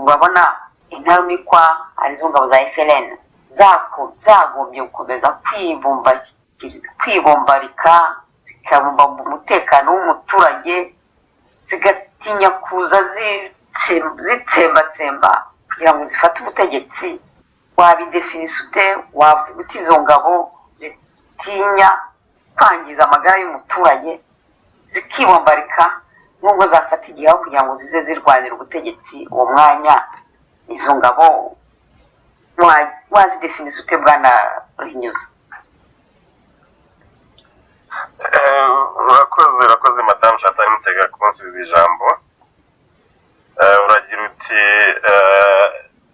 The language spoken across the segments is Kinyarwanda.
urabona intarumikwa arizo ngabo za FLN zagombye gukomeza kwibombarika zikabumba umutekano w'umuturage zigatinya kuza zitsembatsemba kugira ngo zifate ubutegetsi. Wabidefinisa ute? Wavuga uti izo ngabo zitinya kwangiza amagara y'umuturage zikibombarika nubwo zafata igihe kugira ngo zize zirwanira ubutegetsi uwo mwanya? Izo ngabo wazidefinisa ute bwana Ruhinyuza? urakoze madamu Chantal Mutega kunsubiza ijambo. Uragira uti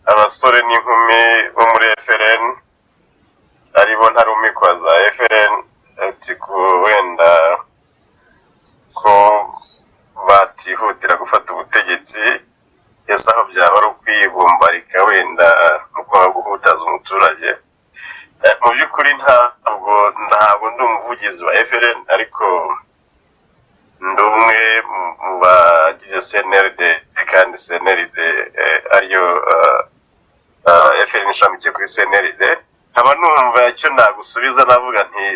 abasore n'inkumi bo muri FLN aribo ntarumikwa za FLN wenda ko batihutira gufata ubutegetsi, ese aho byaba ari ukwibombarika wenda mu kwa guhutaza umuturage. Mu by'ukuri ntabwo ndi umuvugizi wa FLN, ariko ndi umwe mu bagize CNRD, kandi CNRD ariyo FLN ishamikiye kuri CNRD. Nkaba numva icyo nagusubiza navuga nti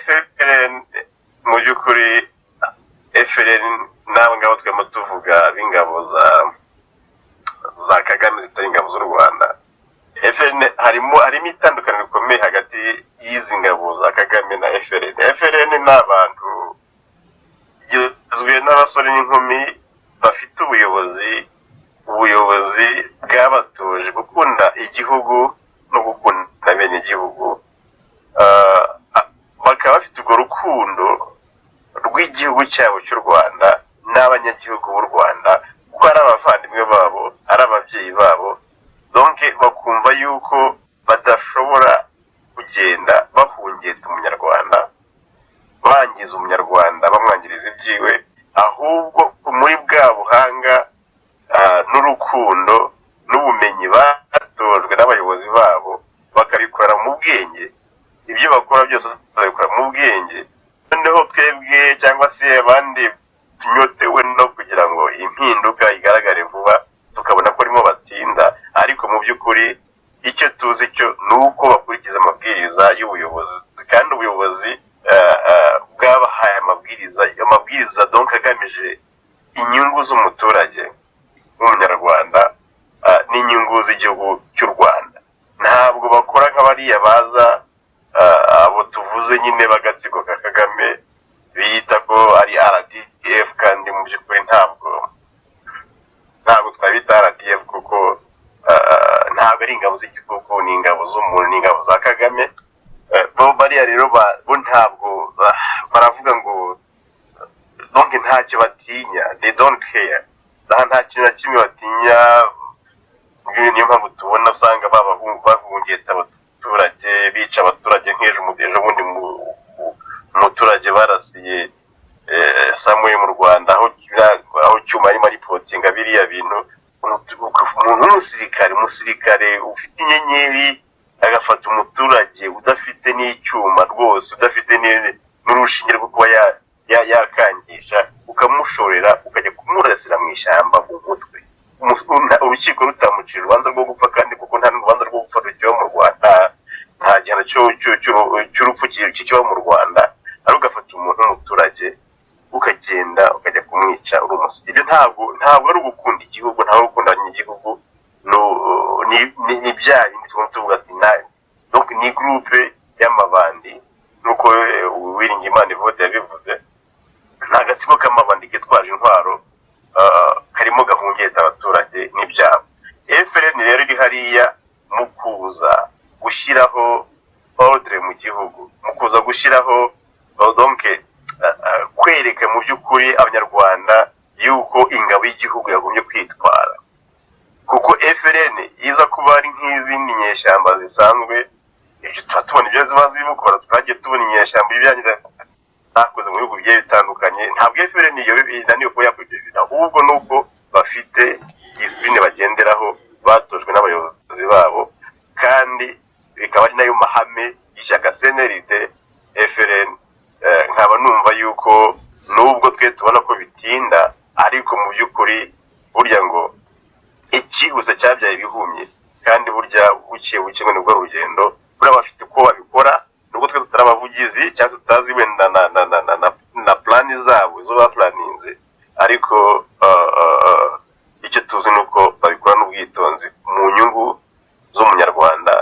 FLN mu by'ukuri FLN nawe ngabo twemo tuvuga b'ingabo za Kagame zitari ingabo z'u Rwanda. FLN harimo itandukaniro rikomeye hagati y'izi ngabo za Kagame na FLN. FLN ni abantu igizwe n'abasore n'inkumi bafite ubuyobozi bwabatoje gukunda igihugu no gukunda bene igihugu. Bakaba bafite urwo rukundo rw'igihugu cyabo cy'u Rwanda n'abanyagihugu b'u Rwanda, kuko ari abavandimwe babo, ari ababyeyi babo. Donc bakumva yuko badashobora kugenda bahungeta umunyarwanda, bangiza umunyarwanda, bamwangiriza ibyiwe, ahubwo muri bwa buhanga n'urukundo n'ubumenyi batojwe n'abayobozi babo bakabikora mu bwenge. Ibyo bakora byose babikora mu bwenge. Noneho twebwe cyangwa se abandi tunyotewe no kugira ngo impinduka igaragare vuba, tukabona ko arimo batinda, ariko mu by'ukuri icyo tuzi cyo ni uko bakurikiza amabwiriza y'ubuyobozi, kandi ubuyobozi bwabahaye amabwiriza donc agamije inyungu z'umuturage w'umunyarwanda n'inyungu z'igihugu cy'u Rwanda. Ntabwo bakora nk'abariya baza abo tuvuze nyine bagatsiko ka Kagame biyita ko ari RPF, kandi mu by'ukuri ntabwo twabita RPF kuko ntabwo ari ingabo z'igihugu, ni ingabo z'umuntu, ni ingabo za Kagame. Bo bariya rero bo ntabwo baravuga ngo donc ntacyo batinya, they don't care, nta kintu na kimwe batinya. Niyo mpamvu tubona usanga bavungeta abaturage, bica abaturage nk'ejo bundi umuturage barasiye Samuel mu Rwanda, aho cyuma arimo aripotinga biriya bintu. Umusirikare ufite inyenyeri agafata umuturage udafite n'icyuma rwose, udafite n'urushinge rwo kuba yakangisha, ukamushorera ukajya kumurasira mu ishyamba mu mutwe. Urukiko rutamucira urubanza rwo gupfa, kandi kuko nta n'urubanza rwo gupfa rukiba mu Rwanda, nta gihano cy'urupfu kikiba mu Rwanda. Ari ugafata umuntu w'umuturage ukagenda ukajya kumwica uri umusirikare. Ibyo ntabwo ari ugukunda igihugu, ntabwo ari ugukunda abanyagihugu. Ni bya bindi tuvuga ati donc ni groupe y'amabandi, nuko Uwiringiyimana Evode yabivuze. Nta gatsiko k'amabandi kitwaje intwaro karimo gahungeta abaturage n'ibyabo. FLN rero iri hariya mu kuza gushyiraho ordre mu gihugu, mu kuza gushyiraho donc kwereka mu by'ukuri abanyarwanda yuko ingabo y'igihugu yagombye kwitwara. Kuko FLN iza kuba ari nk'izindi nyeshyamba zisanzwe, ibyo turatubona ibyo ziba zibukora, twagiye tubona inyeshyamba ibyangira bakoze mu bihugu bigiye bitandukanye. Ntabwo FLN iyo inaniwe kuba yakwigira, ahubwo nuko bafite discipline bagenderaho, batojwe n'abayobozi babo, kandi bikaba ari nayo mahame y'ishyaka CNRD FLN. Nkaba numva yuko nubwo twe tubona ko bitinda, ariko mu by'ukuri burya ngo ikihuse cyabyaye ibihumye kandi burya bukiye buke ngo nibwo rugendo buriya bafite uko babikora nubwo twe tutarabavugizi cyangwa tutazi wenda na plani zabo zo baplaninze ariko icyo tuzi nuko babikora n'ubwitonzi mu nyungu z'umunyarwanda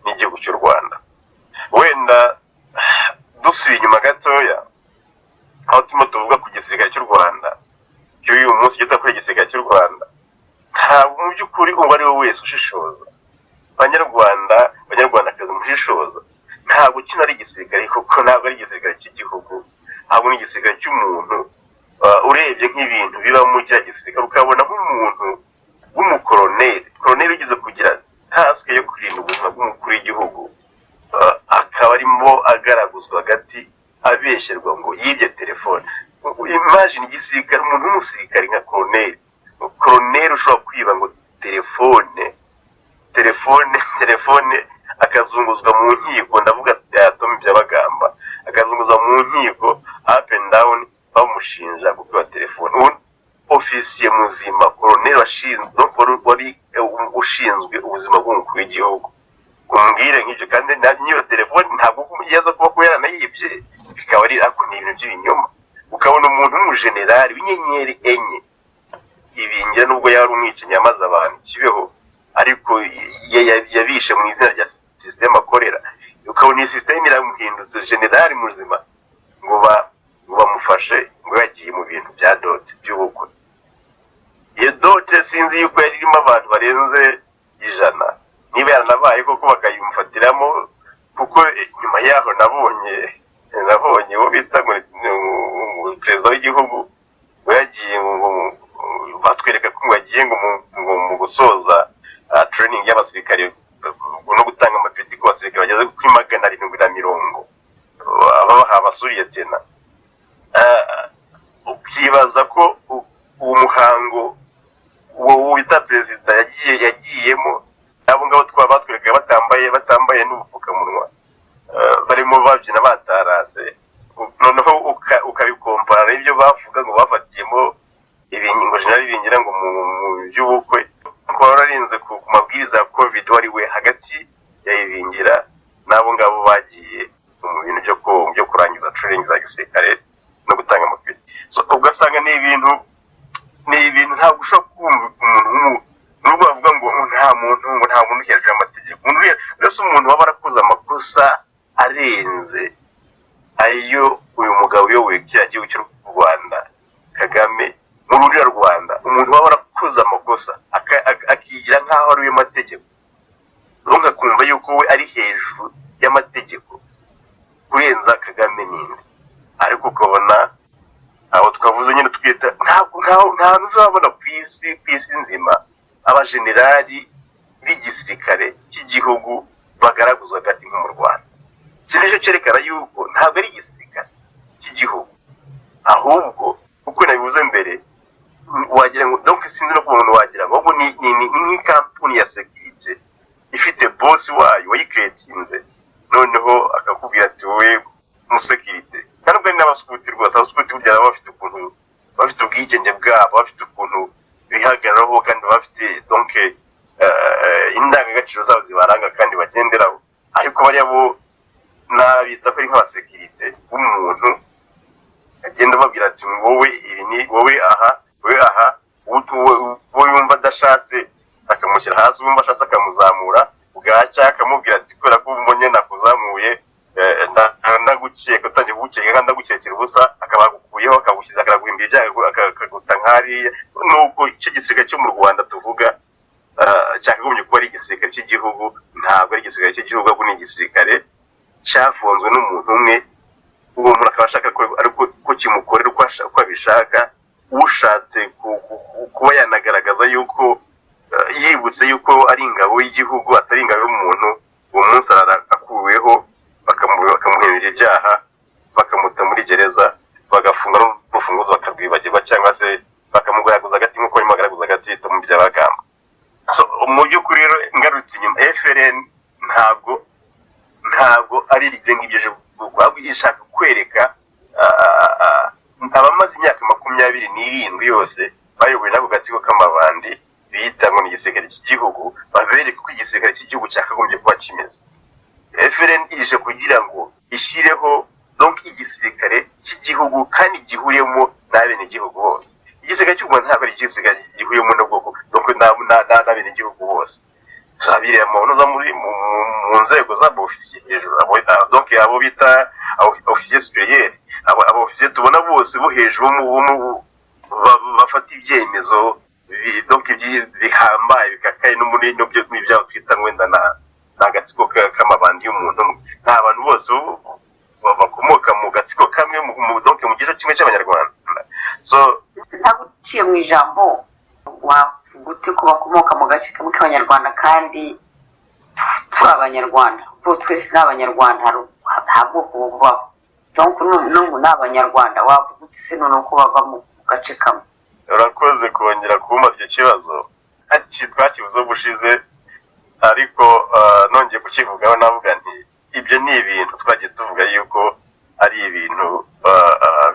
n'igihugu cy'u Rwanda. Wenda dusubiye inyuma gatoya aho turimo tuvuga ku gisirikare cy'u Rwanda cy'uyu munsi cyita kuri igisirikare cy'u Rwanda, ntabwo mu by'ukuri uwo ari we wese ushishoza abanyarwandakazi mushishoza ntabwo kino ari igisirikare kuko ntabwo ari igisirikare cy'igihugu, ahubwo ni igisirikare cy'umuntu. Urebye nk'ibintu biba mu kiriya gisirikare ukabona nk'umuntu w'umukoroneri ugize kugira task yo kurinda ubuzima bw'umukuru w'igihugu, akaba arimo agaraguzwa hagati abesherwa ngo yibye telefone. Imagine igisirikare, umuntu w'umusirikare nka koroneri ushobora kwiba ngo telefone akazunguzwa mu nkiko, ndavuga yatoma iby'abagamba, akazunguzwa mu nkiko up and down bamushinja gukwiba telefone. Ofisiye muzima, koroneri wari ushinzwe ubuzima bw'umukuru w'igihugu, umbwire nk'ibyo kandi n'iyo telefone ntabwo yaza kuba yaranayibye, bikaba ari ako ni ibintu by'ibinyoma. Ukabona umuntu w'umujenerali w'inyenyeri enye ibingira nubwo yari umwicanyi yamaze abantu kibeho, ariko yabishe mu izina rya system akorera. Ukabona iyi system iramuhindutse generali muzima ngo bamufashe ngo yagiye mu bintu bya dote by'ubukwe. Iyo dote sinzi yuko yari irimo abantu barenze 100, niba yaranabaye koko bakayumufatiramo, kuko nyuma yaho nabonye wo bita ngo perezida w'igihugu we yagiye batwereka ko yagiye ngo mu gusoza training y'abasirikare no gutanga amapeti ku basirikare bageze kuri 750 ababaha abasuriye tena. Ukibaza ko uwo muhango uwo wita perezida yagiyemo abo ngabo batwereka batambaye n'ubupfukamunwa, barimo babyina bataratse, noneho ukabikompara ibyo bavuga ngo bafatiyemo ibingo generali bingira ngo mu by'ubukwe ko wararinze ku mabwiriza ya covid wari we hagati ya ibingira nabo ngabo bagiye mu bintu byo kurangiza training za gisirikare no gutanga amapeti. So ugasanga ni ibintu ntabwo ushobora kumva umuntu nubwo bavuga ngo nta muntu hejuru y'amategeko. Umuntu waba arakoze amakosa arenze ayo uyu mugabo uyoboye kiriya gihugu cy'u Rwanda Kagame mu rurira Rwanda, umuntu waba arakoze amakosa akigira nk'aho ari we mategeko, ntugakumva yuko we ari hejuru y'amategeko kurenza Kagame ninde. Ariko ukabona aho twavuze nyine twita nta uzabona ku isi nzima abajenerali b'igisirikare cy'igihugu bagaraguzwa hagati nko mu Rwanda. Cyo cyerekana yuko ntabwo ari igisirikare cy'igihugu, ahubwo uko nabivuze mbere wagira ngo donc sinzi no kubona wagira ngo ni nk'ikampuni ya security ifite boss wayo wayikretinze, noneho akakubwira ati wowe umusekirite kandi ubwo n'abaskuti rwose abaskuti burya bafite ukuntu bafite ubwigenge bwabo, bafite ukuntu bihagararaho kandi bafite donc indangagaciro zabo zibaranga kandi bagenderaho. Ariko bariya bo nabita ko ari nk'abasekirite b'umuntu agenda babwira ati wowe ibi ni wowe aha wowe yumva adashatse akamushyira hasi, wumva ashatse akamuzamura, bwacya akamubwira ati kubera ko mbonye nakuzamuye ndagukeka utangiye gukeka kandi ndagukekera ubusa, akabagukuyeho akagushyiza akaraguhimba ibyago akaguta nk'ariya. Nuko icyo gisirikare cyo mu Rwanda tuvuga cyakagombye kuba ari igisirikare cy'igihugu, ntabwo ari igisirikare cy'igihugu, ahubwo ni igisirikare cyafunzwe n'umuntu umwe. Uwo muntu akaba ashaka ko kimukorera uko abishaka, ushatse kuba yanagaragaza yuko yibutse yuko ari ingabo y'igihugu atari ingabo y'umuntu, uwo munsi arakuweho bakamuhembera ibyaha, bakamuta muri gereza, bagafunga n'urufunguzo bakarwibagirwa, cyangwa se bakamugaragaza hagati nk'uko barimo bagaragaza hagati mu by'abagamba. So mu by'ukuri rero ngarutse inyuma, FLN ntabwo ari ibyo ngibyo ahubwo ishaka kwereka abamaze imyaka 27 yose bayoboye n'ako gatsiko k'amabandi bita ngo ni igisirikare cy'igihugu babereke ko igisirikare cy'igihugu cyakagombye kuba kimeze. FLN ije kugira ngo ishyireho donc igisirikare cy'igihugu kandi gihuriyemo n'abenegihugu bose. Igisirikare cy'u Rwanda ntabwo ari igisirikare gihuriyemo n'ubwoko donc n'abenegihugu bose. Zabire mu za muri mu nzego z'abo ofisiye hejuru donc abo bita ofisiye superieur abo ofisiye tubona bose bo hejuru bafata ibyemezo donc bihambaye bikakaye no muri no byo twita wenda n'agatsiko k'amabandi y'umuntu nta bantu bose bakomoka mu gatsiko kamwe donc mu gice kimwe cy'abanyarwanda. So ntaguciye mu ijambo gute ko bakomoka mu gace kamwe k'abanyarwanda kandi turi abanyarwanda bose twese n'abanyarwanda nta bwoko bubaho donc n'ubu n'abanyarwanda wavuga uti se none ko bava mu gace kamwe. Urakoze kongera kubaza icyo kibazo twakivuze bushize ariko nongeye kukivugaho navuga nti ibyo ni ibintu twagiye tuvuga yuko ari ibintu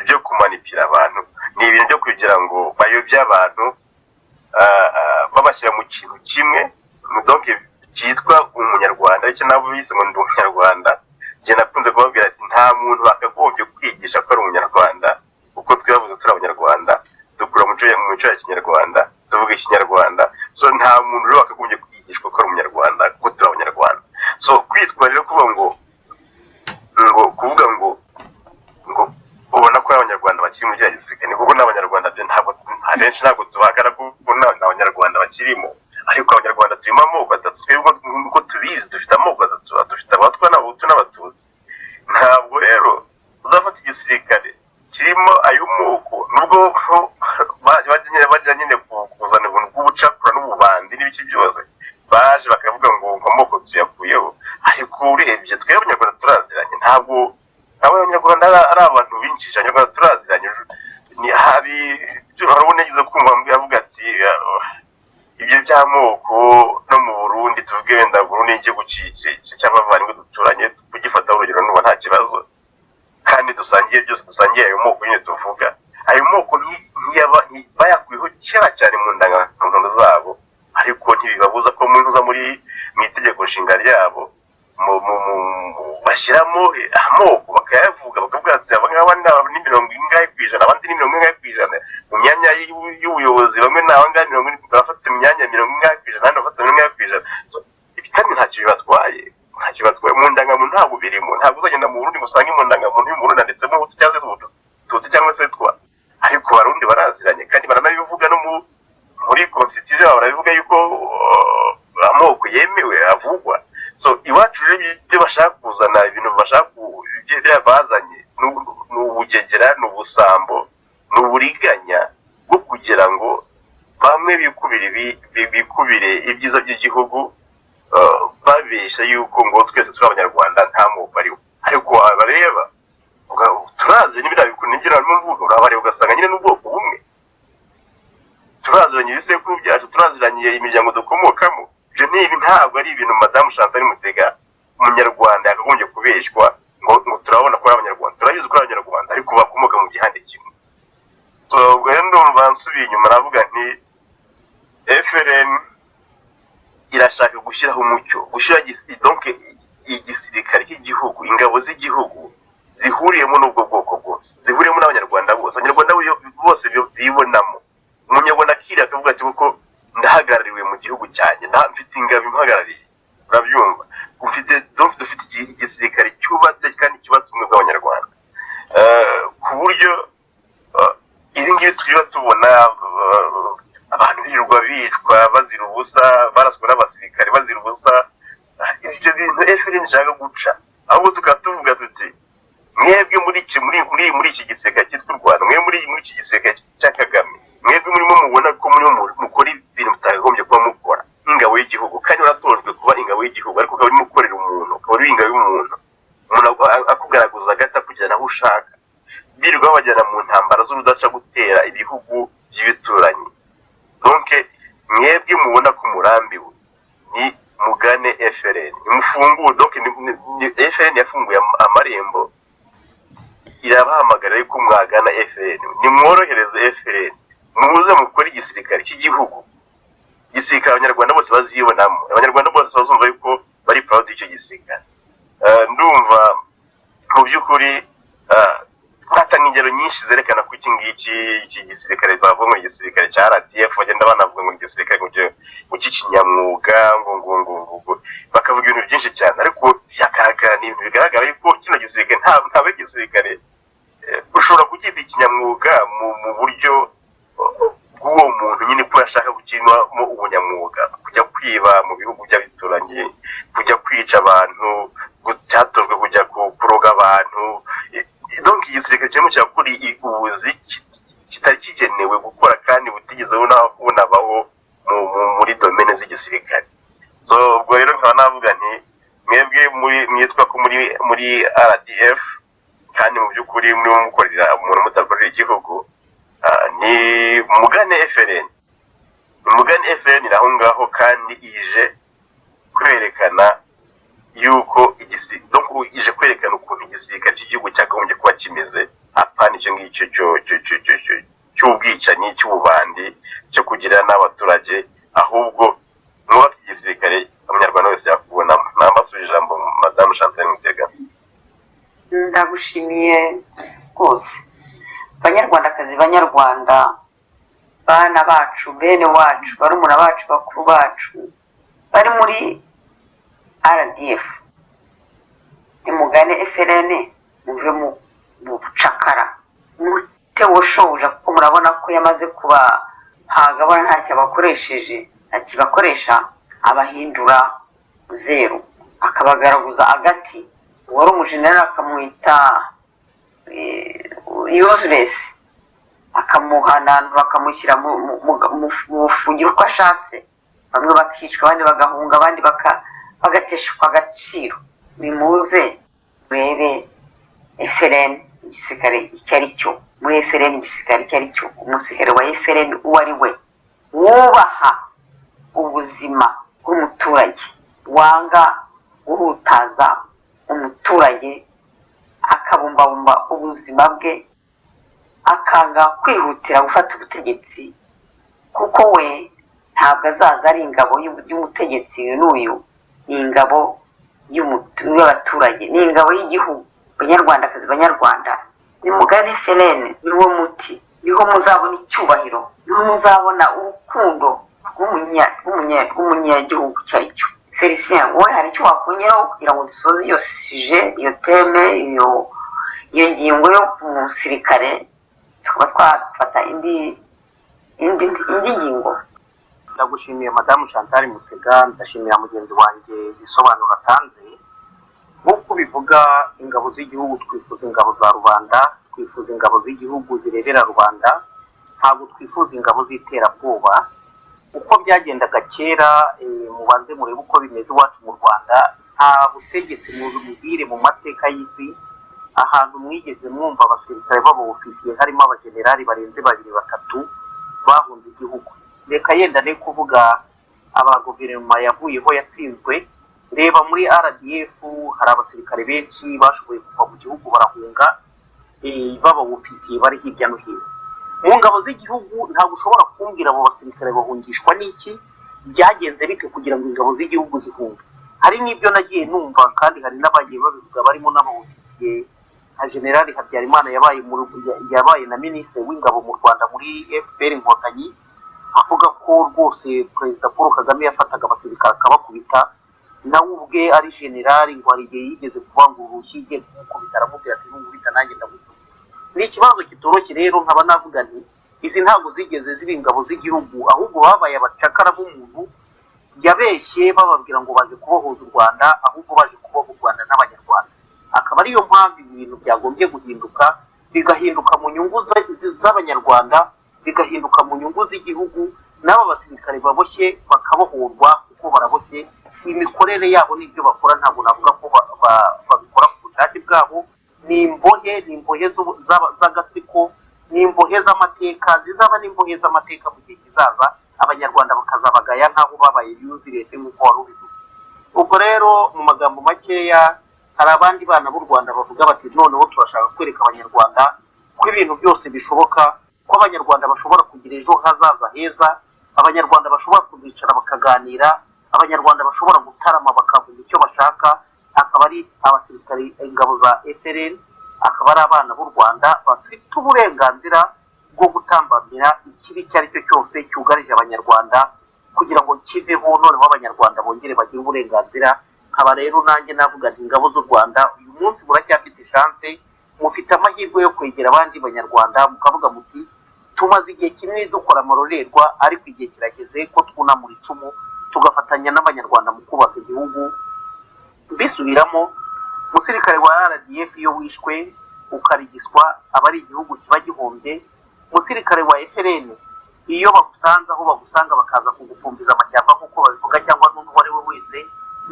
byo kumanipira abantu, ni ibintu byo kugira ngo bayobye abantu babashyira mu kintu kimwe donc cyitwa umunyarwanda icyo nabo bise ngo ndi umunyarwanda. Njye nakunze kubabwira ati nta muntu bakagombye kwigisha ko ari umunyarwanda kuko twavuze turi abanyarwanda dukura mu mico ya kinyarwanda tuvuga ikinyarwanda, so nta muntu rero wakagombye kwigishwa ko ari umunyarwanda kuko turi abanyarwanda. So kwitwa rero kuvuga ngo ubona ko abanyarwanda bakiri mu gisirikare kuko n'abanyarwanda byo ntabwo abenshi ntabwo tubakara kuko n'abanyarwanda bakirimo, ariko abanyarwanda turimo amoko atatu twebwe uko tubizi dufite amoko atatu, dufite abatwa n'abahutu n'abatutsi. Ntabwo rero uzafata igisirikare kirimo ayo moko nubwo bajya nyine kuzana ibintu bw'ubucakura n'ububandi n'ibiki byose baje bakavuga ngo amoko tuyakuyeho, ariko urebye twebwe abanyarwanda turaziranye. Ntabwo abanyarwanda ari abantu binjije, abanyarwanda turaziranye. Hari urabona yagize kumva avuga ati ibyo by'amoko no mu Burundi tuvuge wenda Burundi igihugu cy'abavandimwe duturanye kugifata urugero n'ubu nta kibazo kandi dusangiye byose, dusangiye ayo moko nyine tuvuga. Ayo moko bayakuyeho kera cyane mu ndangamuntu zabo, ariko ntibibabuza ko muza muri mu itegeko nshinga ryabo bashyiramo amoko bakayavuga bakavuga ati abangaba ni 70%, abandi ni 70%, mu myanya y'ubuyobozi bamwe ni abangaba 70%, bafata imyanya 70%, abandi bafata 70%. Ibi kandi ntacyo bibatwaye mu ndangamuntu ntabwo birimo. Ntabwo uzagenda mu Burundi gusange mu ndangamuntu y'umurundi handitsemo Hutu cyangwa se Tutsi cyangwa se Twa, ariko abarundi baraziranye kandi baranabivuga no muri constitution barabivuga yuko amoko yemewe avugwa. So iwacu rero ibyo bashaka kuzana ibintu bashaka ibyo bazanye n'ubugegera n'ubusambo n'uburiganya bwo kugira ngo bamwe bikubire ibyiza by'igihugu babesha yuko ngo twese turi abanyarwanda nta moko ariho. Ariko abareba turazi n'ibira bikunigera mu mvugo urabareba ugasanga nyine n'ubwoko bumwe, turaziranye ibisekuru byacu, turaziranye imiryango dukomokamo. Ibyo ntabwo ari ibintu Madamu Chantal Mutega umunyarwanda yakagombye kubeshywa ngo turabona ko ari abanyarwanda. Turabizi ko ari abanyarwanda ariko bakomoka mu gihande kimwe. So rero bansubiye inyuma navuga nti FLN irashaka gushyiraho umucyo, gushyira donc igisirikare cy'igihugu, ingabo z'igihugu zihuriyemo n'ubwo bwoko bwose, zihuriyemo n'abanyarwanda bose, abanyarwanda bose bibonamo. Umunyarwanda akiri akavuga ati kuko ndahagarariwe mu gihugu cyanjye, mfite ingabo impagarariye, urabyumva. Dufite igisirikare cyubatse kandi cyubatse ubumwe bw'abanyarwanda ku buryo ibi ngibi turiho tubona abantu birirwa bicwa bazira ubusa, baraswe n'abasirikare bazira ubusa. Ibyo bintu FLN ishaka guca, ahubwo tukaba tuvuga tuti mwebwe muri iki gisirikare cyitwa u Rwanda, mwebwe muri iki gisirikare cya Kagame, mwebwe murimo mubona ko mukora ibintu mutakagombye kuba mukora nk'ingabo y'igihugu, kandi waratojwe kuba ingabo y'igihugu, ariko ukaba urimo gukorera umuntu, ukaba uri ingabo y'umuntu, umuntu akugaragaza agata kugera aho ushaka, birirwa babajyana mu ntambara z'urudaca gutera ibihugu by'ibituranyi. Donc mwebwe mubona ko murambiwe ni mugane FLN, imufungure. Donc FLN yafunguye amarembo, irabahamagara yuko mwagana FLN, nimworohereze FLN, muze mukora igisirikare cy'igihugu. gisirikare abanyarwanda bose bazibonamo, abanyarwanda bose bazumva yuko bari proud y'icyo gisirikare. Ndumva mu by'ukuri twatanga ingero nyinshi zerekana ko iki gisirikare bavuga ngo igisirikare cya RPF bagenda banavuga ngo igisirikare mu cy'ikinyamwuga ngo bakavuga ibintu byinshi cyane, ariko byagaragara ni ibintu bigaragara yuko kino gisirikare ntabwo igisirikare ushobora kucyita ikinyamwuga mu buryo bw'uwo muntu nyine ko yashaka gukinwamo ubunyamwuga, kujya kwiba mu bihugu by'abituranye, kujya kwica abantu, cyatojwe kujya kuroga abantu. Donc igisirikare kirimo cyakuri ubuzi kitari kigenewe gukora kandi butigeze bunabaho muri domene z'igisirikare. So ubwo rero nkaba navuga nti mwebwe mwitwa ko muri RDF kandi mu by'ukuri muri mukorera umuntu mutakorera igihugu, ni mugane FLN. Mugane FLN iraho ngaho kandi ije kwerekana yuko donc ije kwerekana ukuntu igisirikare cy'igihugu cyakagombye kuba kimeze, apana icyo ngicyo cy'ubwicanyi, cy'ububandi, cyo kugira n'abaturage, ahubwo mwubaka igisirikare abanyarwanda wese yakubonamo. Nambasubije ijambo Madame Chantal Mutega. Ndagushimiye rwose. Banyarwandakazi, banyarwanda, bana bacu, bene wacu, barumuna bacu, bakuru bacu bari muri RDF, nimugane FLN, muve mu bucakara, mutewo shobuja, kuko murabona ko yamaze kubahagabana ntacyo abakoresheje, akibakoresha abahindura zeru, akabagaraguza agati. Uwari umujenerali akamwita useless, akamuhananura, akamushyira mu bufungiro uko ashatse, bamwe bakicwa, abandi bagahunga, abandi bagateshwa agaciro. Nimuze murebe FLN igisirikare icyo ari cyo, muri FLN igisirikare icyo ari cyo. Umusirikare wa FLN uwo ari we wubaha ubuzima bw'umuturage, wanga guhutaza umuturage, akabumbabumba ubuzima bwe, akanga kwihutira gufata ubutegetsi, kuko we ntabwo azaza ari ingabo y'umutegetsi. N'uyu ni ingabo y'abaturage, ni ingabo y'igihugu. Banyarwandakazi, banyarwanda, nimugane FLN, niwo muti, niho muzabona icyubahiro, niho muzabona urukundo rw'umunyagihugu icyo ari cyo. Felicien, wowe hari icyo wakongeraho kugira ngo dusoze iyo suje, iyo teme, iyo ngingo yo ku musirikare, tukaba twafata indi ngingo? Ndagushimiye Madamu Chantal Mutega, ndashimira mugenzi wanjye ibisobanuro atanze. Nk'uko bivuga, ingabo z'igihugu twifuza ingabo za rubanda, twifuza ingabo z'igihugu zirebera rubanda, ntabwo twifuza ingabo z'iterabwoba. Uko byagendaga kera, mubanze murebe uko bimeze iwacu mu Rwanda, nta butegetsi mubwire mu mateka y'isi ahantu mwigeze mwumva abasirikare b'abofisiye harimo abajenerali barenze 2-3 bahunze igihugu. Reka yenda ne kuvuga abaguverinoma yavuyeho yatsinzwe, reba muri RDF hari abasirikare benshi bashoboye kuva mu gihugu barahunga, b'abofisiye bari hirya no hino. Mu ngabo z'igihugu ntabwo ushobora kumbwira abo basirikare bahungishwa n'iki, byagenze bite kugira ngo ingabo z'igihugu zihunge. Hari n'ibyo nagiye numva kandi hari n'abagiye babivuga barimo n'abofisiye nka General Habyarimana yabaye na Minisitiri w'Ingabo mu Rwanda muri FPR Inkotanyi, avuga ko rwose Perezida Paul Kagame yafataga abasirikare akabakubita, nawe ubwe ari generali ngo hari igihe yigeze kubanga urushyige kumukubita, aramubwira ati nkubita nanjye ndamukubita. Ni ikibazo kitoroshye rero, nkaba navuga nti izi ntabwo zigeze ziba ingabo z'igihugu, ahubwo babaye abacakara b'umuntu yabeshye bababwira ngo baje kubohoza u Rwanda, ahubwo baje kuboha u Rwanda n'abanyarwanda. Akaba ariyo mpamvu ibintu byagombye guhinduka, bigahinduka mu nyungu z'abanyarwanda, bigahinduka mu nyungu z'igihugu, n'aba basirikare baboshye bakabohorwa kuko baraboshye. Imikorere yabo n'ibyo bakora ntabwo navuga ko babikora ku bushake bwabo, ni imbohe z'agatsiko, ni imbohe z'amateka, zizaba n'imbohe z'amateka mu gihe kizaza, abanyarwanda bakazabagaya nk'aho babaye useless nk'uko wari ubivuze. Ubwo rero mu magambo makeya, hari abandi bana b'u Rwanda bavuga bati noneho turashaka kwereka abanyarwanda ko ibintu byose bishoboka, ko abanyarwanda bashobora kugira ejo hazaza heza, abanyarwanda bashobora kuzicara bakaganira, abanyarwanda bashobora gutarama bakavuga icyo bashaka, akaba ari abasirikari ingabo za FLN, akaba ari abana b'u Rwanda bafite uburenganzira bwo gutambamira ikibi icyo ari cyo cyose cyugarije abanyarwanda kugira ngo kiveho, noneho abanyarwanda bongere bagire uburenganzira. Nkaba rero nanjye navuga nti ingabo z'u Rwanda uyu munsi muracyafite chance, mufite amahirwe yo kwegera abandi banyarwanda mukavuga muti tumaze igihe kinini dukora amarorerwa, ariko igihe kirageze ko twunamura icumu tugafatanya n'abanyarwanda mu kubaka igihugu. Mbisubiramo, umusirikare wa RPF iyo wishwe ukarigiswa aba ari igihugu kiba gihombye. Umusirikare wa FLN iyo bagusanze aho bagusanga bakaza kugufumbiza amashyamba nk'uko babivuga, cyangwa n'undi uwo ari we wese,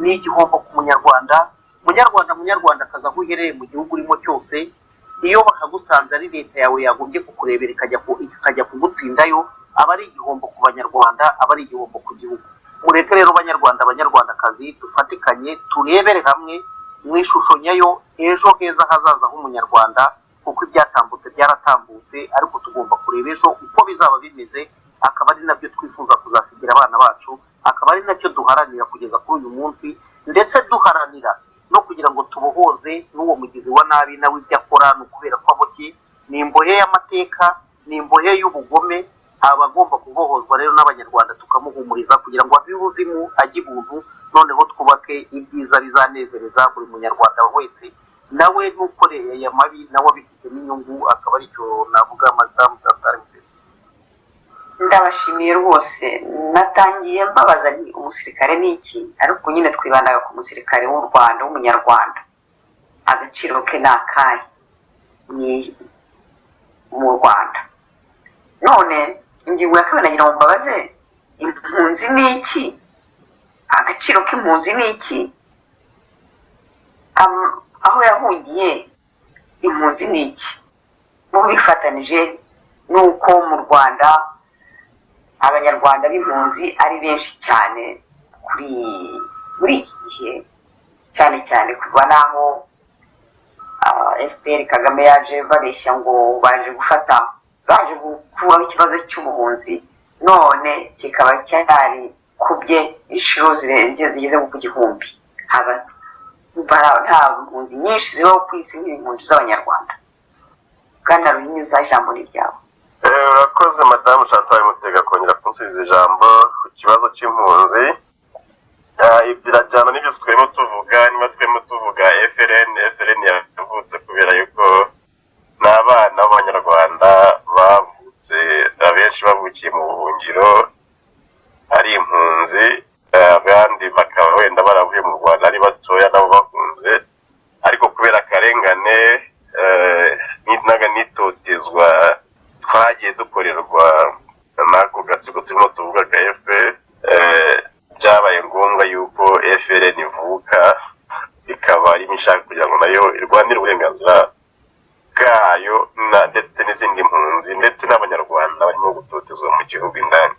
ni igihombo ku munyarwanda. Munyarwanda akaza aho uherereye mu gihugu urimo cyose, iyo bakagusanze ari leta yawe yagombye kukurebera ikajya kugutsindayo, aba ari igihombo ku banyarwanda, aba ari igihombo ku gihugu. Mureke rero banyarwandakazi dufatikanye turebere hamwe mu ishusho nyayo ejo heza hazaza h'umunyarwanda, kuko ibyatambutse byaratambutse, ariko tugomba kureba ejo uko bizaba bimeze, akaba ari nabyo twifuza kuzasigira abana bacu, akaba ari nacyo duharanira kugeza kuri uyu munsi, ndetse duharanira no kugira ngo tubohoze n'uwo mugizi wa nabi nawe ibyo akora, ni ukubera ko aboshye, ni imbohe y'amateka, ni imbohe y'ubugome. Abagomba kubohozwa rero n'abanyarwanda tukamuhumuriza kugira ngo ave ubuzimu ajye ibuntu, noneho twubake ibyiza bizanezereza buri munyarwanda wese, nawe n'ukoreye aya mabi nawe abifitemo inyungu. Akaba aricyo navuga madamu Chantal. ndabashimiye rwose. Natangiye mbabaza nti umusirikare ni iki, ariko nyine twibandaga ku musirikare w'u Rwanda w'umunyarwanda, agaciro ke ni akahe ni mu Rwanda. None ingingo ya kabiri nagira ngo mbabaze, impunzi ni iki, agaciro k'impunzi ni iki, aho yahungiye impunzi ni iki, mubifatanije nuko mu Rwanda abanyarwanda b'impunzi ari benshi cyane muri iki gihe, cyane cyane kuva naho FPR Kagame yaje babeshya ngo baje gukuraho ikibazo cy'ubuhunzi, none kikaba cyari kubye inshuro zigeze ku gihumbi. Nta mpunzi nyinshi zibaho ku isi nk'impunzi z'abanyarwanda. Bwana Ruhinyuza, ijambo ni ryawe. Urakoze madamu Chantal Mutega kongera kunsubiza ijambo ku kibazo cy'impunzi. Birajyana n'ibyo twemo tuvuga, niba twemo tuvuga FLN yavutse kubera yuko ni abana b'abanyarwanda bavutse, abenshi bavukiye mu buhungiro ari impunzi, abandi bakaba wenda baravuye mu Rwanda ari batoya nabo bahunze, ariko kubera akarengane n'itotezwa twagiye dukorerwa n'ako gatsiko turimo tuvuga ka FPR, byabaye ngombwa yuko FLN ivuka, ikaba ari ishaka kugira ngo nayo irwanire uburenganzira bwayo ndetse n'izindi mpunzi ndetse n'abanyarwanda barimo gutotezwa mu gihugu indani.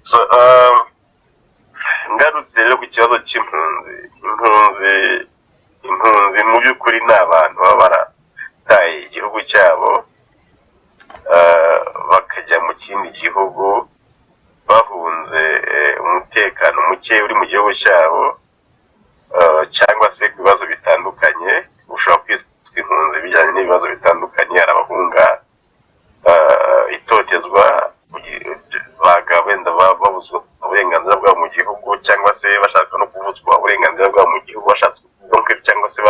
So ngarutse rero ku kibazo cy'impunzi, impunzi mu by'ukuri ni abantu baba barataye igihugu cyabo bakajya mu kindi gihugu bahunze umutekano muke uri mu gihugu cyabo, cyangwa se ku bibazo bitandukanye. Ushobora kwitwa impunzi bijyanye n'ibibazo bitandukanye, hari abahunga itotezwa wenda babuzwa uburenganzira bwabo mu gihugu, cyangwa se bashaka no kuvutswa uburenganzira bwabo mu gihugu, bashatse cyangwa se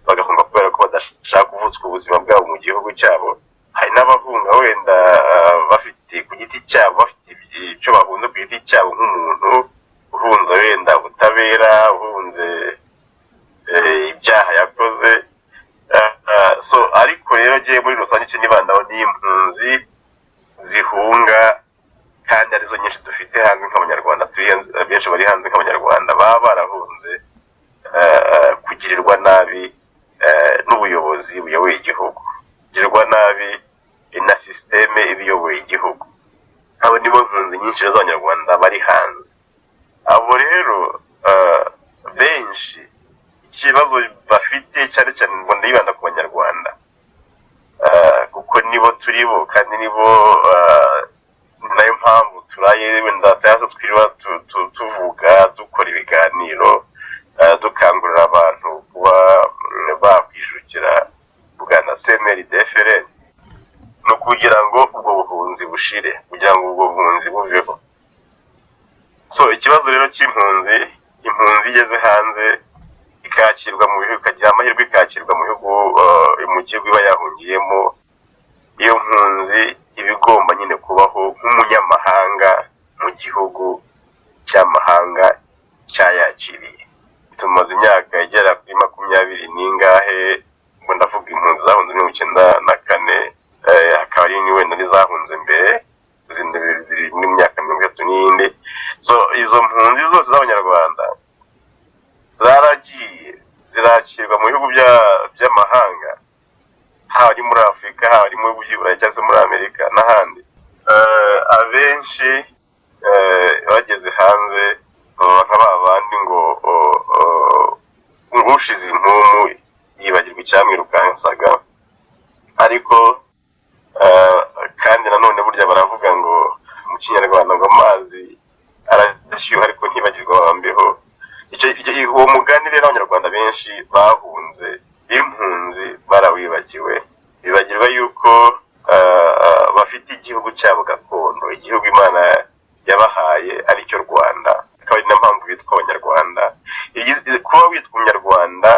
bagahunga kubera ko badashaka kuvutswa ubuzima bwabo mu gihugu cyabo. Hari n'abahunga wenda bafite ku giti cyabo, bafite icyo bahunze ku giti cyabo, nk'umuntu uhunze wenda ubutabera, uhunze ibyaha yakoze. So ariko rero giye muri rusange icyo nibandaho ni impunzi zihunga, kandi arizo nyinshi dufite hanze nk'abanyarwanda, benshi bari hanze nk'abanyarwanda baba barahunze kugirirwa nabi n'ubuyobozi buyoboye igihugu, kugirirwa nabi na sisiteme ibiyoboye igihugu. Abo nibo mpunzi nyinshi z'abanyarwanda bari hanze. Abo rero benshi ikibazo bafite cyane cyane ngo ndibanda ku banyarwanda, kuko nibo turibo kandi nibo nayo mpamvu turaye wenda cyangwa twiriwa tuvuga dukora ibiganiro dukangurira abantu kuba bakwijukira bwana CNRD FLN no kugira ngo ubwo buhunzi bushire, kugira ngo ubwo buhunzi buveho. So ikibazo rero cy'impunzi, impunzi igeze hanze ikakirwa mu bihugu, ikagira amahirwe ikakirwa mu bihugu mu gihugu iba yahungiyemo, iyo mpunzi ibigomba nyine kubaho nk'umunyamahanga mu gihugu cy'amahanga cyayakiriye. Tumaze imyaka igera kuri 20 n'ingahe, ngo ndavuga impunzi zahunze 1994, hakaba ari ni wenda nizahunze mbere zindi n'imyaka 30 n'indi. So izo mpunzi zose z'abanyarwanda zaragiye zirakirwa mu bihugu by'amahanga, haba ari muri Afurika, haba ari mu Burayi cyangwa se muri Amerika n'ahandi. Abenshi bageze hanze nk'abandi ngo ngushize impumu yibagirwa icyamwirukansaga, ariko kandi nanone burya baravuga ngo mu Kinyarwanda ngo amazi arashyuha ariko ntibagirwa bambeho. Uwo mugani rero abanyarwanda benshi bahunze impunzi barawibagiwe, bibagirwa yuko bafite igihugu cyabo gakondo, igihugu Imana yabahaye aricyo Rwanda, akaba ari n'impamvu bitwa abanyarwanda. Kuba witwa umunyarwanda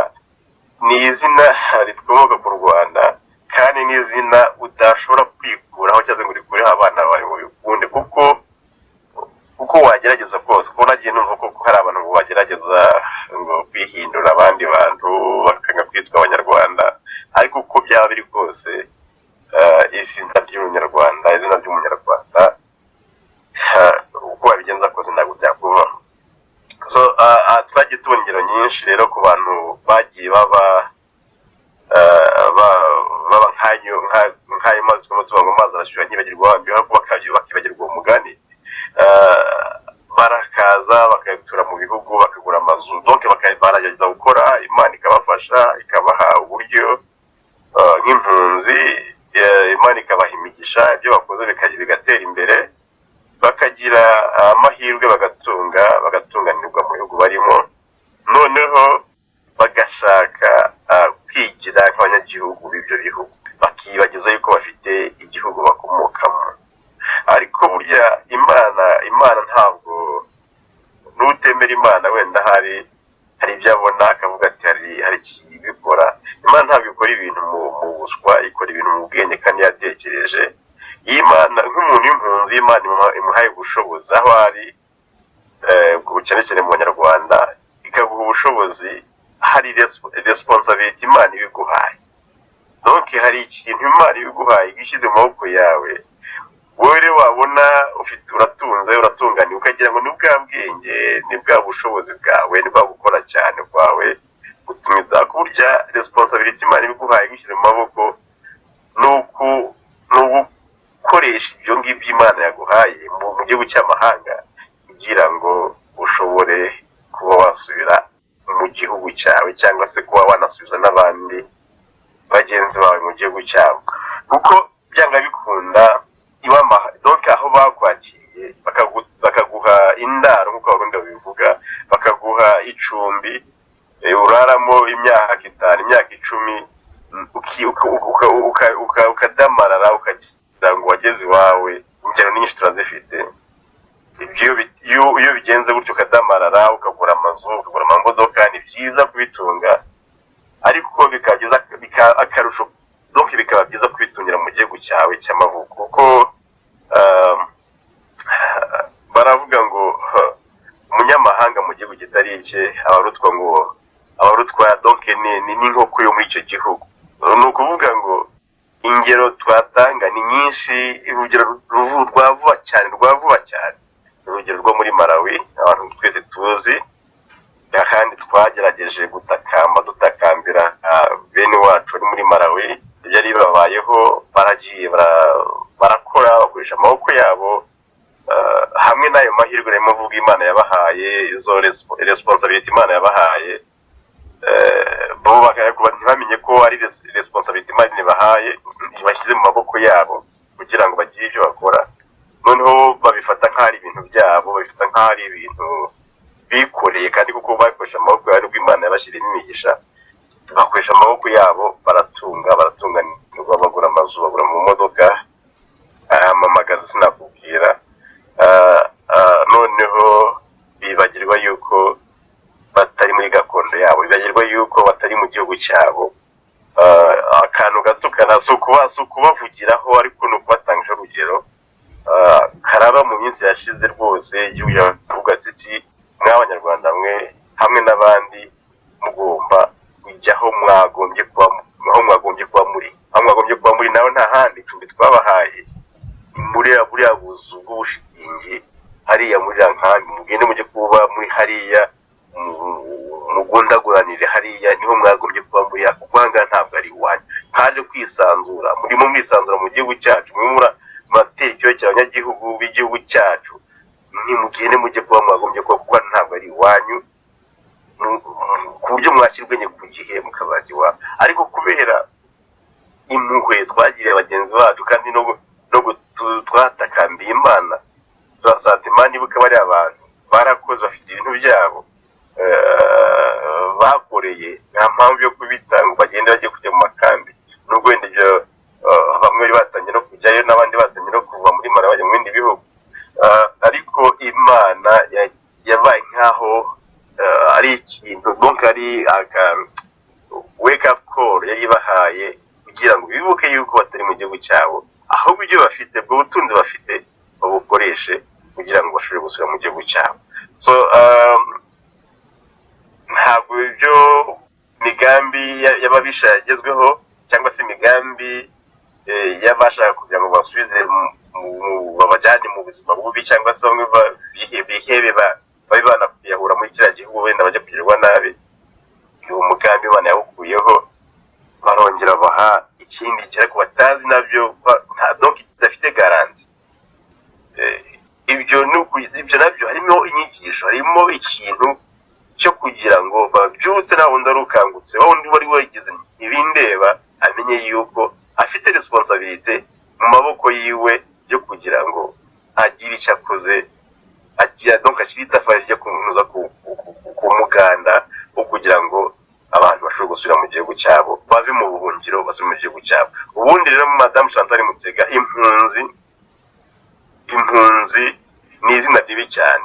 ni izina ritwomoka ku Rwanda, kandi ni izina udashobora kwikuraho cyangwa ngo urikureho abana bawe mu bikunde, kuko wagerageza kose. Kuko nagiye numva ko hari abantu ngo bagerageza ngo kwihindura abandi bantu bakanga kwitwa abanyarwanda, ariko uko byaba biri kose izina ry'umunyarwanda uko wabigenza kose ntabwo byakuvaho. So twagiye tubona ingero nyinshi rero ku bantu bagiye baba nk'ayo mazi twaba tuvuga ngo amazi arashyuha ntibagirwa bambeho, bakibagirwa uwo mugani. Barakaza bakatura mu bihugu bakagura amazu, donc baragerageza gukora, Imana ikabafasha ikabaha uburyo nk'impunzi, Imana ikabaha imigisha, ibyo bakoze bigatera imbere, bakagira amahirwe bagatunganirwa mu bihugu barimo, noneho bagashaka kwigira nk'abanyagihugu b'ibyo bihugu, bakibagiza yuko bafite igihugu bakomokamo. Ariko burya Imana ntabwo, n'utemera Imana wenda hari ibyo abona akavuga ati hari ikibikora. Imana ntabwo ikora ibintu mu buswa, ikora ibintu mu bwenge kandi yatekereje. Imana nk'umuntu w'impunzi, Imana imuhaye ubushobozi aho ari, cyane cyane mu Banyarwanda, ikaguha ubushobozi, hari responsibility Imana ibiguhaye. Donc hari ikintu Imana ibiguhaye igishyize mu maboko yawe, wowe rero wabona uratunze uratunganiye, ukagira ngo ni bwa bwenge, ni bwa bushobozi bwawe, ni bwa gukora cyane kwawe gutuma burya responsibility Imana ibiguhaye igishyize mu maboko gukoresha ibyo ngibyo Imana yaguhaye mu gihugu cy'amahanga, kugira ngo ushobore kuba wasubira mu gihugu cyawe, cyangwa se kuba wanasubiza n'abandi bagenzi bawe mu gihugu cyabo. Kuko byanga bikunda donc aho bakwakiriye bakaguha indaro nk'uko abarundi babivuga, bakaguha icumbi uraramo imyaka 5, imyaka 10, ukadamarara, ukagira ngo wageze iwawe. Ingero nyinshi turazifite. Iyo bigenze gutyo ukadamarara, ukagura amazu, ukagura amamodoka, ni byiza kubitunga, ariko akarusho donc bikaba byiza kubitungira mu gihugu cyawe cy'amavuko. Kuko baravuga ngo umunyamahanga mu gihugu kitari icye abarutwa donc ni nk'uko yo muri icyo gihugu. Ni ukuvuga ngo ingero twatanga ni nyinshi. Urugero rwa vuba cyane, urugero rwo muri Malawi, abantu twese tuzi, kandi twagerageje dutakambira bene wacu ari muri Malawi, ibyo ari babayeho, baragiye barakora, bakoresha amaboko yabo, hamwe n'ayo mahirwe rero muvuga Imana yabahaye, izo responsibility Imana yabahaye, bo ntibamenye ko ari responsibility Imana yabahaye, bashyize mu maboko yabo kugira ngo bagire ibyo bakora. noneho babifata nk'ari ibintu byabo, babifata nk'ari ibintu bikoreye, kandi kuko bakoresha amaboko yabo Imana yabashyirimo imigisha, bakoresha amaboko yabo baratunga bagura amazu, bagura mu modoka, amamagazi sinakubwira, noneho bibagirwa yuko batari muri gakondo yabo, bibagirwa yuko batari mu gihugu cyabo. Akantu gato so kubavugiraho, ariko no kubatangisha urugero. Karaba mu minsi yashize rwose igihugu yavuga ati mw'abanyarwanda mwe hamwe n'abandi mugomba kujyaho mwagombye kuba muri naho nta handi icumbi twabahaye muri buriya buzu bw'ubushitingi hariya muri nkambi, mugende mujye kuba muri hariya mugundaguranire hariya, niho mwagombye kuba muri kukwanga, ntabwo ari iwanyu. Ntaje kwisanzura, murimo mwisanzura mu gihugu cyacu, muratekereza abanyagihugu b'igihugu cyacu, nimugende mujye kuba mwagombye kuba, kuko ntabwo ari iwanyu, ku buryo mwakirwenye ku gihe mukazajya iwabo. Ariko kubera impuhwe twagiriye bagenzi bacu, kandi twatakambiye Imana, turasata Imana ibuka bari abantu barakoze, bafite ibintu byabo bakoreye, nta mpamvu yo kubitanga bagende bajye kujya mu makambi. Nubwo wenda ibyo bamwe batangiye no kujyayo, n'abandi batangiye no kuva muri Mara bajya mu bindi bihugu, ariko Imana yabaye nkaho ari ikintu, donc ari wake up call yari bahaye, kugira ngo bibuke yuko batari mu gihugu cyabo, ahubwo ibyo bafite, bwo butunzi bafite babukoreshe kugira ngo bashobore gusubira mu gihugu cyabo. So ntabwo ibyo migambi y'ababisha yagezweho, cyangwa se imigambi y'abashaka kugira ngo basubize babajyane mu buzima bubi, cyangwa se bamwe bihebe babe banakuyahura muri kiriya gihugu, wenda bajya kugirirwa nabi. Uwo mugambi Imana yawukuyeho, barongera baha ikindi ariko batazi nabyo, donc kidafite garanti. Ibyo nabyo harimo inyigisho, harimo ikintu cyo kugira ngo babyutse na wundi arukangutse, wundi wari wagize ibindeba, amenye yuko afite responsabilité mu maboko yiwe yo kugira ngo agire icyo akoze, agira donc akiri itafari ryo kunuza ku muganda wo kugira ngo abantu bashobore gusubira mu gihugu cyabo, bave mu buhungiro basubire mu gihugu cyabo. Ubundi rero Madame Chantal Mutega, impunzi ni izina ribi cyane,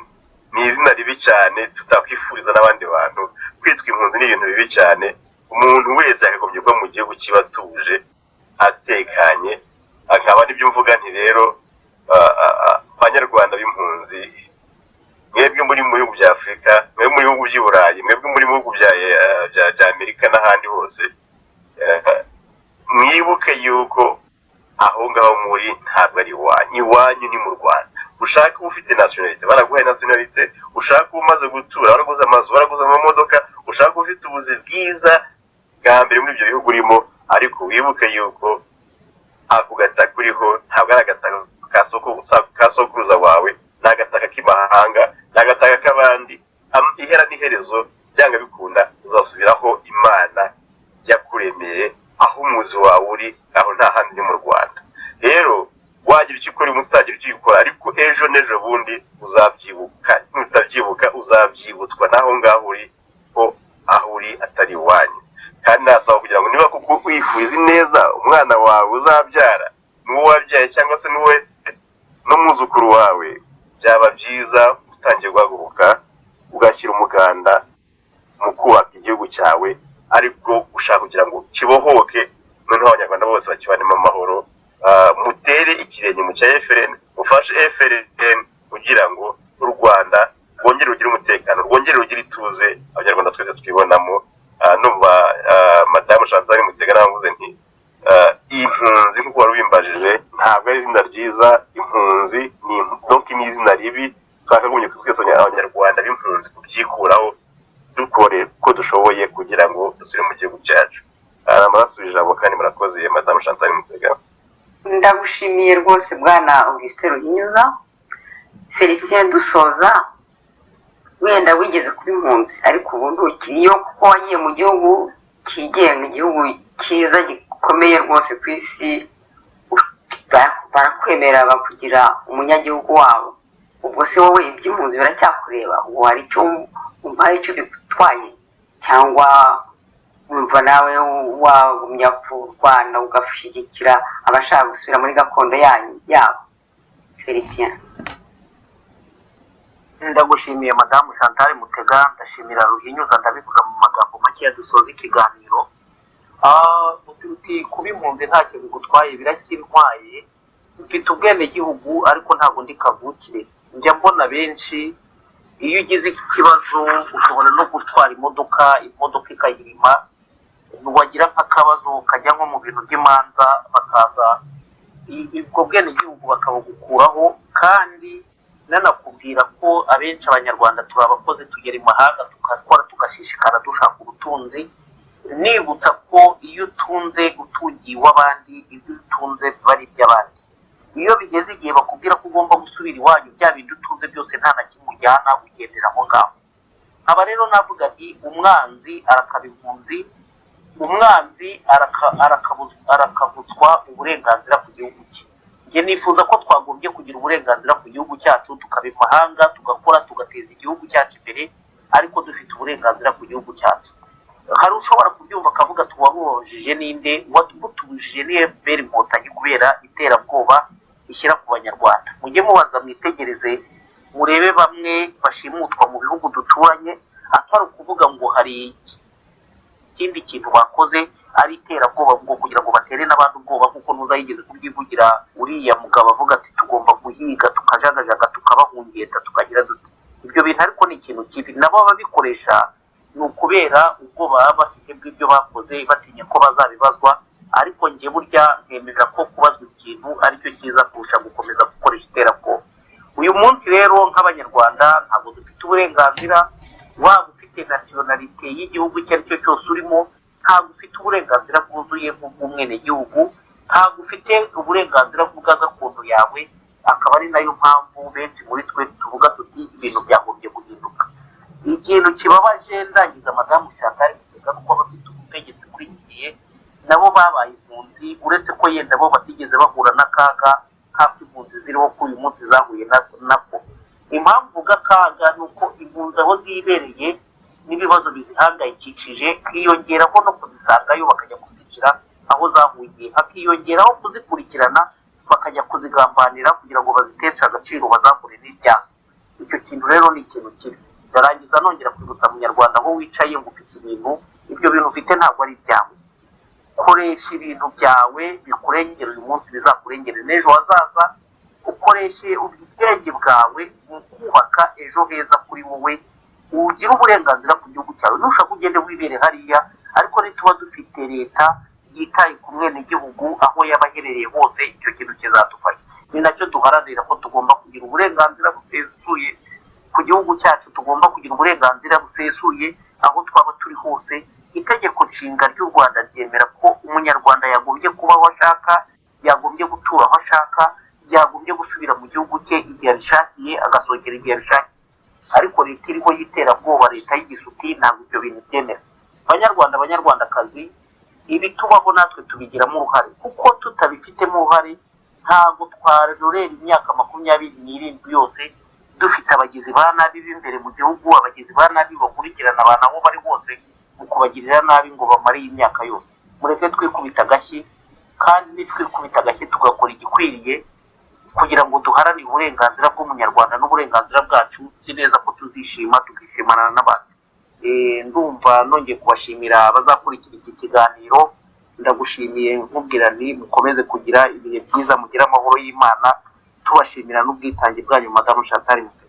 ni izina ribi cyane, tutakwifuriza n'abandi bantu. Kwitwa impunzi ni ibintu bibi cyane. Umuntu wese yakagombye kuba mu gihugu kibatuje, atekanye. Akaba nibyo mvuga nti rero, abanyarwanda b'impunzi, mwebwe muri mu bihugu bya Afurika, mwebwe muri bihugu by'i Burayi, mwebwe muri mu bihugu bya Amerika n'ahandi hose, mwibuke yuko aho ngaho muri ntabwo ari iwanyu. Iwanyu ni mu Rwanda. Ushaka uba ufite nationalite, baraguhaye nationalite. Ushaka uba umaze gutura, baraguze amazu, baraguze amamodoka. Ushaka ufite ubuzi bwiza bwa mbere muri ibyo bihugu urimo, ariko wibuke yuko ako gataka uriho ntabwo ari agataka ka sokuruza wawe, ni agataka k'imahanga, ni agataka k'abandi. Ihera n'iherezo byanga bikunda uzasubiraho Imana yakuremeye, aho umuzi wawe uri, aho nta handi ni mu Rwanda. Rero wagira icyo ukora umunsi utagira icyo ukora, ariko ejo n'ejo bundi uzabyibuka. Nutabyibuka uzabyibutswa n'aho ngaho uri, ko aho uri atari iwanyu. Kandi nasaba kugira ngo niba kuko wifuza neza umwana wawe uzabyara, n'uwo wabyaye cyangwa se n'uwe n'umwuzukuru wawe, byaba byiza utangiye guhaguruka ugashyira umuganda mu kubaka igihugu cyawe, ariko ushaka kugira ngo kibohoke, noneho abanyarwanda bose bakibanemo amahoro. Mutere ikirenge mu cya FLN, mufashe FLN kugira ngo u Rwanda rwongere rugire umutekano, rwongere rugire ituze, abanyarwanda twese twibonamo. Numva Madame Chantal Mutega navuze nti impunzi nk'uko wari ubimbajije, ntabwo ari izina ryiza. Impunzi ni izina ribi. Twakagombye twese abanyarwanda b'impunzi kubyikuraho, dukore ko dushoboye kugira ngo dusubire mu gihugu cyacu. Amarasubije ijambo kandi murakoze Madame Chantal Mutega. Ndagushimiye rwose Bwana Augustin Ruhinyuza. Felicien dusoza, wenda wigeze kuba impunzi, ariko ubu ntukiriyo kuko wagiye mu gihugu kigenga, igihugu cyiza gikomeye rwose ku isi, barakwemera bakugira umunyagihugu wabo, ubwo se wowe iby'impunzi biracyakureba, uwo hari icyo umva hari icyo bigutwaye, cyangwa wumva nawe wagumya kurwana ugashyigikira abashaka gusubira muri gakondo yabo? Felicien. Ndagushimiye madamu Chantal Mutega, ndashimira Ruhinyuza, ndabivuga mu magambo make dusoza ikiganiro. Uti kuba impunzi ntacyo bigutwaye, birakintwaye. Mfite ubwenegihugu ariko ntabwo ndi kavukire. Njya mbona benshi iyo ugize ikibazo ushobora no gutwara imodoka ikayirima, wagira nk'akabazo kajya nko mu bintu by'imanza, bakaza ubwo bwenegihugu bakabugukuraho. Kandi nanakubwira ko abenshi abanyarwanda turi abakozi, tugera imahanga tugakora tugashishikara dushaka ubutunzi. Nibutsa ko iyo utunze utungiye iw'abandi, ibyo utunze biba ari iby'abandi. Iyo bigeze igihe bakubwira ko ugomba gusubira iwanyu, bya bindi utunze byose nta na kimwe ujyana, ugendera aho ngaho. Aba rero navuga ati umwanzi arakaba impunzi, umwanzi arakabutswa uburenganzira ku gihugu cye. Njye nifuza ko twagombye kugira uburenganzira ku gihugu cyacu, tukaba imahanga, tugakora tugateza igihugu cyacu imbere, ariko dufite uburenganzira ku gihugu cyacu. Hari ushobora kubyumva akavuga tuwabujije ninde? Watubujije ni FPR Inkotanyi kubera iterabwoba ishyira ku banyarwanda. Mujye mubanza mwitegereze, murebe bamwe bashimutwa mu bihugu duturanye, atari ukuvuga ngo hari ikindi kintu bakoze ari iterabwoba ngo kugira ngo batere n'abandi ubwoba, kuko ntuzayigeze kubyivugira uriya mugabo avuga ati tugomba guhiga tukajagajaga tukabahungeta tukagira dute. Ibyo bintu ariko ni ikintu kibi, nabo babikoresha ni ukubera ubwoba baba bafite bw'ibyo bakoze, batinya ko bazabibazwa. Ariko njye burya nkemera ko kubazwa ikintu aricyo cyiza kurusha gukomeza gukoresha iterabwoba. Uyu munsi rero nk'abanyarwanda ntabwo dufite uburenganzira, waba ufite nasiyonalite y'igihugu icyo ari cyo cyose urimo, ntabwo ufite uburenganzira bwuzuye bw'umwenegihugu, ntabwo ufite uburenganzira bwa gakondo yawe. Akaba ari nayo mpamvu benshi muri twe tuvuga tuti ibintu byagombye guhinduka. Ikintu kibabaje ndangiza madamu Chantal Mutega kuko abafite ubutegetsi muri iki gihe nabo babaye impunzi, uretse ko yenda bo batigeze bahura n'akaga nk'ako impunzi ziriho ko uyu munsi zahuye nako. Impamvu uvuga akaga ni uko impunzi aho zibereye n'ibibazo bizihangayikishije, hiyongeraho no kuzisangayo bakajya kuzicira aho zahuye, hakiyongeraho kuzikurikirana bakajya kuzigambanira kugira ngo baziteshe agaciro, bazakure n'ibyaha. Icyo kintu rero ni ikintu kibi. Ndarangiza nongera kwibutsa munyarwanda aho wicaye ngo ufite ibintu, ibyo bintu ufite ntabwo ari ibyawe. Koresha ibintu byawe bikurengera uyu munsi, bizakurengere n'ejo hazaza. Ukoreshe ubwenge bwawe mu kubaka ejo heza kuri wowe, ugira uburenganzira ku gihugu cyawe. Nushaka ugende wibere hariya, ariko nituba dufite leta yitaye ku mwenegihugu aho yaba aherereye hose, icyo kintu kizadufasha. Ni nacyo duharanira, ko tugomba kugira uburenganzira busesuye ku gihugu cyacu, tugomba kugira uburenganzira busesuye aho twaba turi hose. Itegeko nshinga ry'u Rwanda ryemera ko umunyarwanda yagombye kuba aho ashaka, yagombye gutura aho ashaka, yagombye gusubira mu gihugu cye igihe abishakiye, agasongera igihe abishakiye. Ariko leta iriho y'iterabwoba, leta y'igisuti, ntabwo ibyo bintu byemera. Banyarwanda, banyarwandakazi, ibi tubaho natwe tubigiramo uruhare, kuko tutabifitemo uruhare ntabwo twarorera imyaka 27 yose dufite abagizi ba nabi b'imbere mu gihugu, abagizi ba nabi bakurikirana abantu aho bari hose mu kubagirira nabi ngo bamare imyaka yose. Mureke twikubita agashyi, kandi nitwikubita agashyi tugakora igikwiriye kugira ngo duharanire uburenganzira bw'umunyarwanda n'uburenganzira bwacu. Nzi neza ko tuzishima, tukishimana n'abandi. Ndumva nongeye kubashimira abazakurikira iki kiganiro. Ndagushimiye nkubwira nti mukomeze kugira ibihe byiza, mugira amahoro y'Imana. Tubashimira n'ubwitange bwanyu madamu Chantal Mutega.